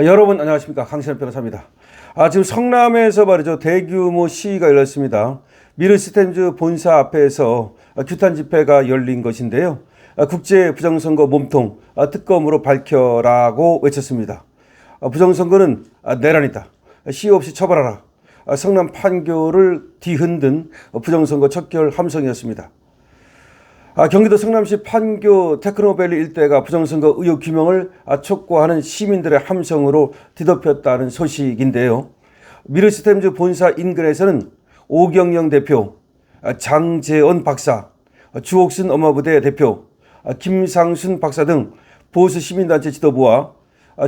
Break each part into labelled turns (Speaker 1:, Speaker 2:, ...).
Speaker 1: 여러분 안녕하십니까, 강신엽 변호사입니다. 지금 성남에서 말이죠, 대규모 시위가 열렸습니다. 미르시스템즈 본사 앞에서 규탄 집회가 열린 것인데요. 국제 부정선거 몸통 특검으로 밝혀라고 외쳤습니다. 부정선거는 내란이다, 시위 없이 처벌하라, 성남 판교를 뒤흔든 부정선거 척결 함성이었습니다. 경기도 성남시 판교 테크노밸리 일대가 부정선거 의혹 규명을 촉구하는 시민들의 함성으로 뒤덮였다는 소식인데요. 미르시스템즈 본사 인근에서는 오경영 대표, 장재원 박사, 주옥순 엄마부대 대표, 김상순 박사 등 보수 시민단체 지도부와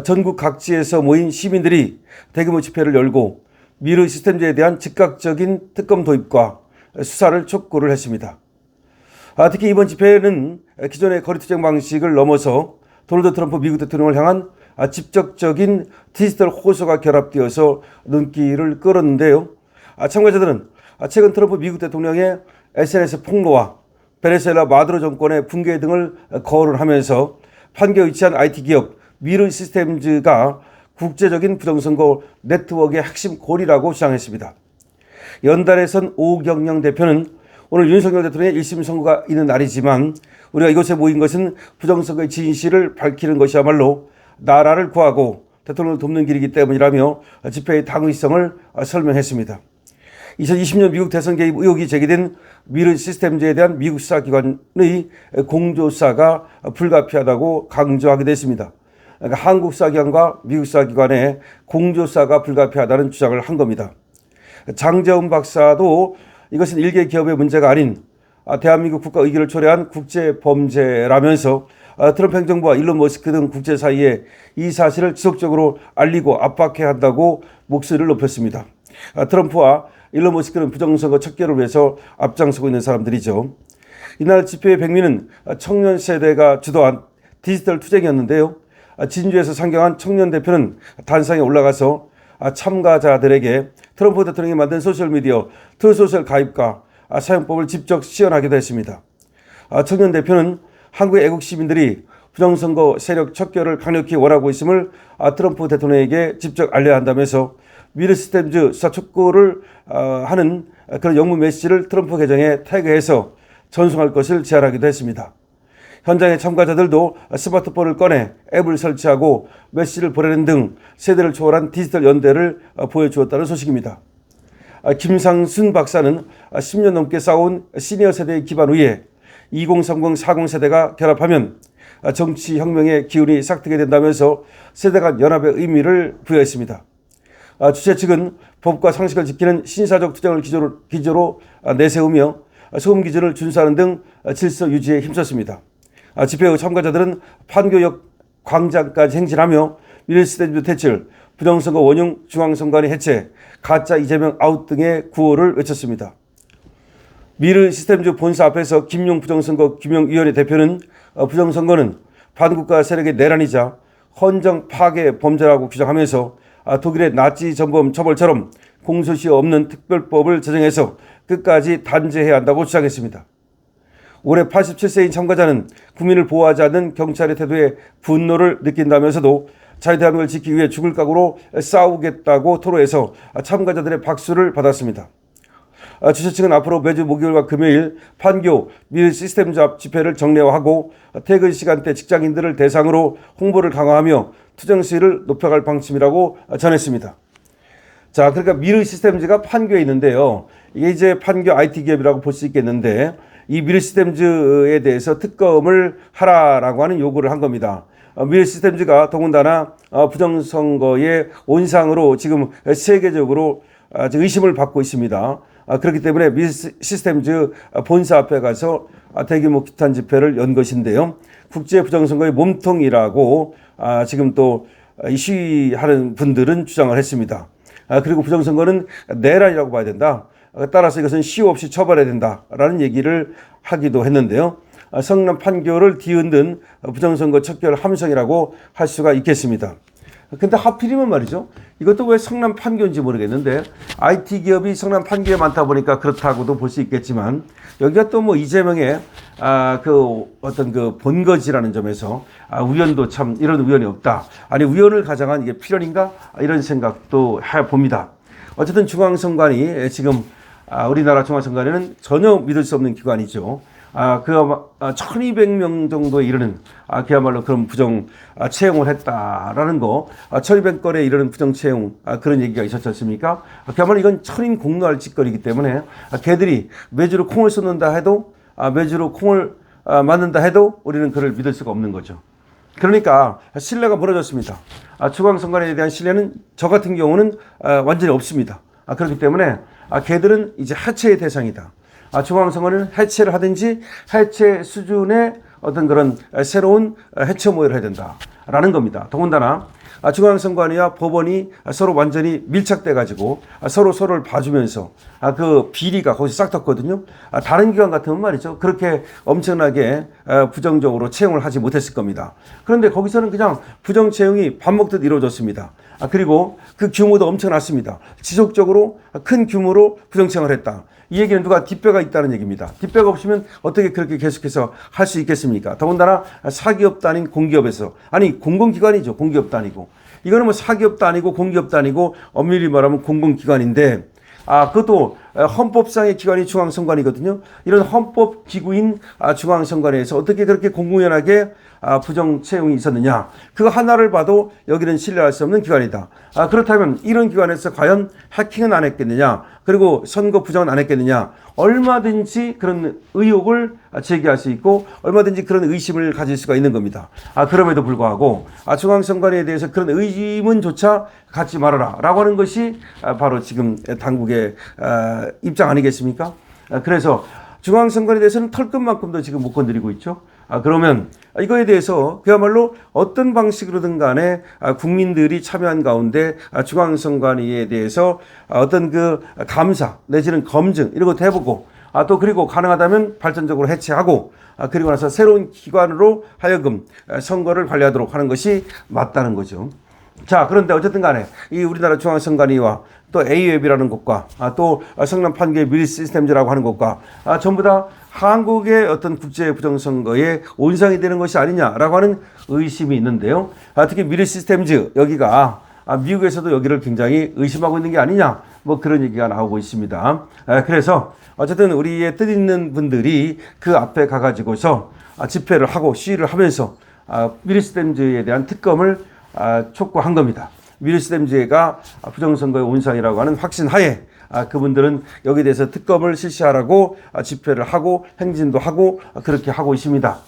Speaker 1: 전국 각지에서 모인 시민들이 대규모 집회를 열고 미르시스템즈에 대한 즉각적인 특검 도입과 수사를 촉구를 했습니다. 특히 이번 집회는 기존의 거리투쟁 방식을 넘어서 도널드 트럼프 미국 대통령을 향한 직접적인 디지털 호소가 결합되어서 눈길을 끌었는데요. 참가자들은 최근 트럼프 미국 대통령의 SNS 폭로와 베네수엘라 마두로 정권의 붕괴 등을 거론하면서 판교에 위치한 IT 기업 미르시스템즈가 국제적인 부정선거 네트워크의 핵심 골이라고 주장했습니다. 연달에선 오경영 대표는 오늘 윤석열 대통령의 1심 선고가 있는 날이지만 우리가 이곳에 모인 것은 부정선거의 진실을 밝히는 것이야말로 나라를 구하고 대통령을 돕는 길이기 때문이라며 집회의 당위성을 설명했습니다. 2020년 미국 대선 개입 의혹이 제기된 미르시스템즈에 대한 미국 수사기관의 공조사가 불가피하다고 강조하기도 했습니다. 그러니까 한국 수사기관과 미국 수사기관의 공조사가 불가피하다는 주장을 한 겁니다. 장재원 박사도 이것은 일개 기업의 문제가 아닌 대한민국 국가 의기를 초래한 국제 범죄라면서 트럼프 행정부와 일론 머스크 등 국제사회에 이 사실을 지속적으로 알리고 압박해야 한다고 목소리를 높였습니다. 트럼프와 일론 머스크는 부정선거 척결을 위해서 앞장서고 있는 사람들이죠. 이날 집회의 백미는 청년 세대가 주도한 디지털 투쟁이었는데요. 진주에서 상경한 청년 대표는 단상에 올라가서 참가자들에게 트럼프 대통령이 만든 소셜미디어 트루소셜 가입과 사용법을 직접 시연하기도 했습니다. 청년 대표는 한국의 애국 시민들이 부정선거 세력 척결을 강력히 원하고 있음을 트럼프 대통령에게 직접 알려야 한다면서 미르시스템즈 수사 촉구를 하는 그런 영문 메시지를 트럼프 계정에 태그해서 전송할 것을 제안하기도 했습니다. 현장의 참가자들도 스마트폰을 꺼내 앱을 설치하고 메시지를 보내는 등 세대를 초월한 디지털 연대를 보여주었다는 소식입니다. 김상순 박사는 10년 넘게 쌓아온 시니어 세대의 기반 위에 2030, 40 세대가 결합하면 정치 혁명의 기운이 싹트게 된다면서 세대 간 연합의 의미를 부여했습니다. 주최 측은 법과 상식을 지키는 신사적 투쟁을 기조로 내세우며 소음 기준을 준수하는 등 질서 유지에 힘썼습니다. 집회 후 참가자들은 판교역 광장까지 행진하며 미르시스템즈 퇴출, 부정선거 원흉 중앙선관위 해체, 가짜 이재명 아웃 등의 구호를 외쳤습니다. 미르시스템즈 본사 앞에서 김용 부정선거 규명위원회 대표는 부정선거는 반국가 세력의 내란이자 헌정 파괴 범죄라고 규정하면서 독일의 나치 전범 처벌처럼 공소시효 없는 특별법을 제정해서 끝까지 단죄해야 한다고 주장했습니다. 올해 87세인 참가자는 국민을 보호하지 않는 경찰의 태도에 분노를 느낀다면서도 자유대한민국을 지키기 위해 죽을 각오로 싸우겠다고 토로해서 참가자들의 박수를 받았습니다. 주최 측은 앞으로 매주 목요일과 금요일 판교 미르시스템즈 앞 집회를 정례화하고 퇴근 시간대 직장인들을 대상으로 홍보를 강화하며 투쟁 수위를 높여갈 방침이라고 전했습니다. 자, 그러니까 미르시스템즈가 판교에 있는데요. 이게 이제 판교 IT 기업이라고 볼 수 있겠는데 이 미르시스템즈에 대해서 특검을 하라라고 하는 요구를 한 겁니다. 미르시스템즈가 더군다나 부정선거의 온상으로 지금 세계적으로 의심을 받고 있습니다. 그렇기 때문에 미르시스템즈 본사 앞에 가서 대규모 규탄 집회를 연 것인데요. 국제 부정선거의 몸통이라고 지금 또 시위하는 분들은 주장을 했습니다. 그리고 부정선거는 내란이라고 봐야 된다. 따라서 이것은 시효 없이 처벌해야 된다라는 얘기를 하기도 했는데요. 성남 판교를 뒤흔든 부정선거 척결 함성이라고 할 수가 있겠습니다. 근데 하필이면 말이죠. 이것도 왜 성남 판교인지 모르겠는데 IT 기업이 성남 판교에 많다 보니까 그렇다고도 볼 수 있겠지만 여기가 또 뭐 이재명의 그 어떤 그 본거지라는 점에서 우연도 참 이런 우연이 없다. 아니 우연을 가장한 이게 필연인가 이런 생각도 해봅니다. 어쨌든 중앙선관위 지금 우리나라 중앙선관위는 전혀 믿을 수 없는 기관이죠. 그 1200명 정도에 이르는 그야말로 그런 부정 채용을 했다라는 거 1200건에 이르는 부정 채용 그런 얘기가 있었지 않습니까? 그야말로 이건 천인 공노할 짓거리이기 때문에 걔들이 매주로 콩을 쏟는다 해도 매주로 콩을 맞는다 해도 우리는 그를 믿을 수가 없는 거죠. 그러니까 신뢰가 무너졌습니다. 중앙선관위에 대한 신뢰는 저 같은 경우는 완전히 없습니다. 그렇기 때문에 걔들은 이제 해체의 대상이다. 중앙선관위는 해체를 하든지 해체 수준의 어떤 그런 새로운 해체 모의를 해야 된다라는 겁니다. 더군다나 중앙선관위와 법원이 서로 완전히 밀착돼 가지고 서로를 봐주면서 그 비리가 거기서 싹 텄거든요. 다른 기관 같으면 말이죠. 그렇게 엄청나게 부정적으로 채용을 하지 못했을 겁니다. 그런데 거기서는 그냥 부정 채용이 밥 먹듯 이루어졌습니다. 그리고 그 규모도 엄청났습니다. 지속적으로 큰 규모로 부정 채용을 했다. 이 얘기는 누가 뒷배가 있다는 얘기입니다. 뒷배가 없으면 어떻게 그렇게 계속해서 할 수 있겠습니까? 더군다나 사기업도 아닌 공기업에서, 아니 공공기관이죠. 공기업도 아니고. 이거는 뭐 사기업도 아니고 공기업도 아니고 엄밀히 말하면 공공기관인데 그것도 헌법상의 기관이 중앙선관위거든요. 이런 헌법기구인 중앙선관위에서 어떻게 그렇게 공공연하게 부정 채용이 있었느냐. 그거 하나를 봐도 여기는 신뢰할 수 없는 기관이다. 그렇다면 이런 기관에서 과연 해킹은 안 했겠느냐. 그리고 선거 부정은 안 했겠느냐. 얼마든지 그런 의혹을 제기할 수 있고 얼마든지 그런 의심을 가질 수가 있는 겁니다. 그럼에도 불구하고 중앙선관위에 대해서 그런 의문조차 갖지 말아라 라고 하는 것이 바로 지금 당국의 입장 아니겠습니까? 그래서 중앙선관위에 대해서는 털끝만큼도 지금 못 건드리고 있죠. 그러면 이거에 대해서 그야말로 어떤 방식으로든 간에 국민들이 참여한 가운데 중앙선관위에 대해서 어떤 그 감사 내지는 검증 이런 것도 해보고 또 그리고 가능하다면 발전적으로 해체하고 그리고 나서 새로운 기관으로 하여금 선거를 관리하도록 하는 것이 맞다는 거죠. 자, 그런데 어쨌든 간에 이 우리나라 중앙선관위와 또 A웹이라는 곳과 또 성남 판교의 미르시스템즈라고 하는 곳과 전부 다 한국의 어떤 국제 부정선거에 온상이 되는 것이 아니냐라고 하는 의심이 있는데요. 특히 미르시스템즈 여기가 미국에서도 여기를 굉장히 의심하고 있는 게 아니냐 뭐 그런 얘기가 나오고 있습니다. 그래서 어쨌든 우리의 뜻 있는 분들이 그 앞에 가가지고서 집회를 하고 시위를 하면서 미르시스템즈에 대한 특검을 촉구한 겁니다. 미르시스템즈가 부정선거의 온상이라고 하는 확신하에 그분들은 여기에 대해서 특검을 실시하라고 집회를 하고 행진도 하고 그렇게 하고 있습니다.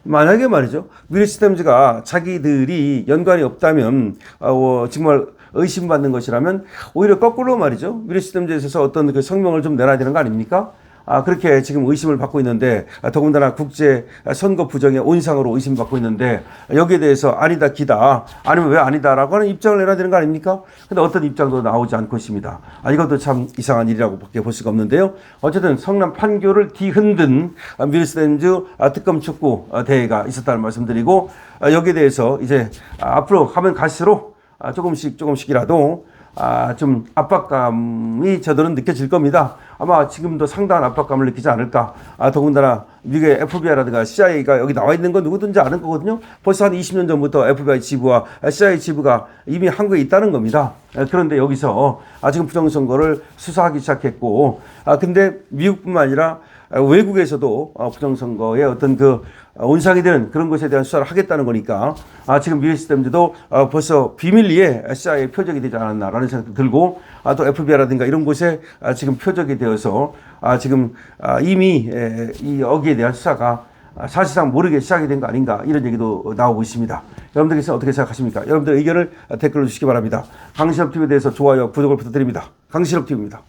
Speaker 1: 만약에 말이죠. 미르시스템즈가 자기들이 연관이 없다면 정말 의심받는 것이라면 오히려 거꾸로 말이죠. 미르시스템즈에 있어서 어떤 그 성명을 좀 내놔야 되는 거 아닙니까? 그렇게 지금 의심을 받고 있는데 더군다나 국제 선거 부정의 온상으로 의심받고 있는데 여기에 대해서 아니다 기다 아니면 왜 아니다라고 하는 입장을 내놔야 되는 거 아닙니까? 근데 어떤 입장도 나오지 않고 있습니다. 이것도 참 이상한 일이라고 밖에 볼 수가 없는데요. 어쨌든 성남 판교를 뒤흔든 미르시스템즈 특검 촉구 대회가 있었다는 말씀드리고 여기에 대해서 이제 앞으로 가면 갈수록 조금씩이라도 좀 압박감이 저들은 느껴질 겁니다. 아마 지금도 상당한 압박감을 느끼지 않을까. 더군다나 미국의 FBI라든가 CIA가 여기 나와 있는 건 누구든지 아는 거거든요. 벌써 한 20년 전부터 FBI 지부와 CIA 지부가 이미 한국에 있다는 겁니다. 그런데 여기서 지금 부정선거를 수사하기 시작했고, 근데 미국뿐만 아니라 외국에서도 부정선거의 어떤 그 온상이 되는 그런 것에 대한 수사를 하겠다는 거니까 지금 미르시스템즈도 벌써 비밀리에 CIA 표적이 되지 않았나라는 생각도 들고 또 FBI라든가 이런 곳에 지금 표적이 되어서 지금 이미 여기에 대한 수사가 사실상 모르게 시작이 된 거 아닌가 이런 얘기도 나오고 있습니다. 여러분들께서 어떻게 생각하십니까? 여러분들 의견을 댓글로 주시기 바랍니다. 강신업TV에 대해서 좋아요, 구독을 부탁드립니다. 강신업TV입니다.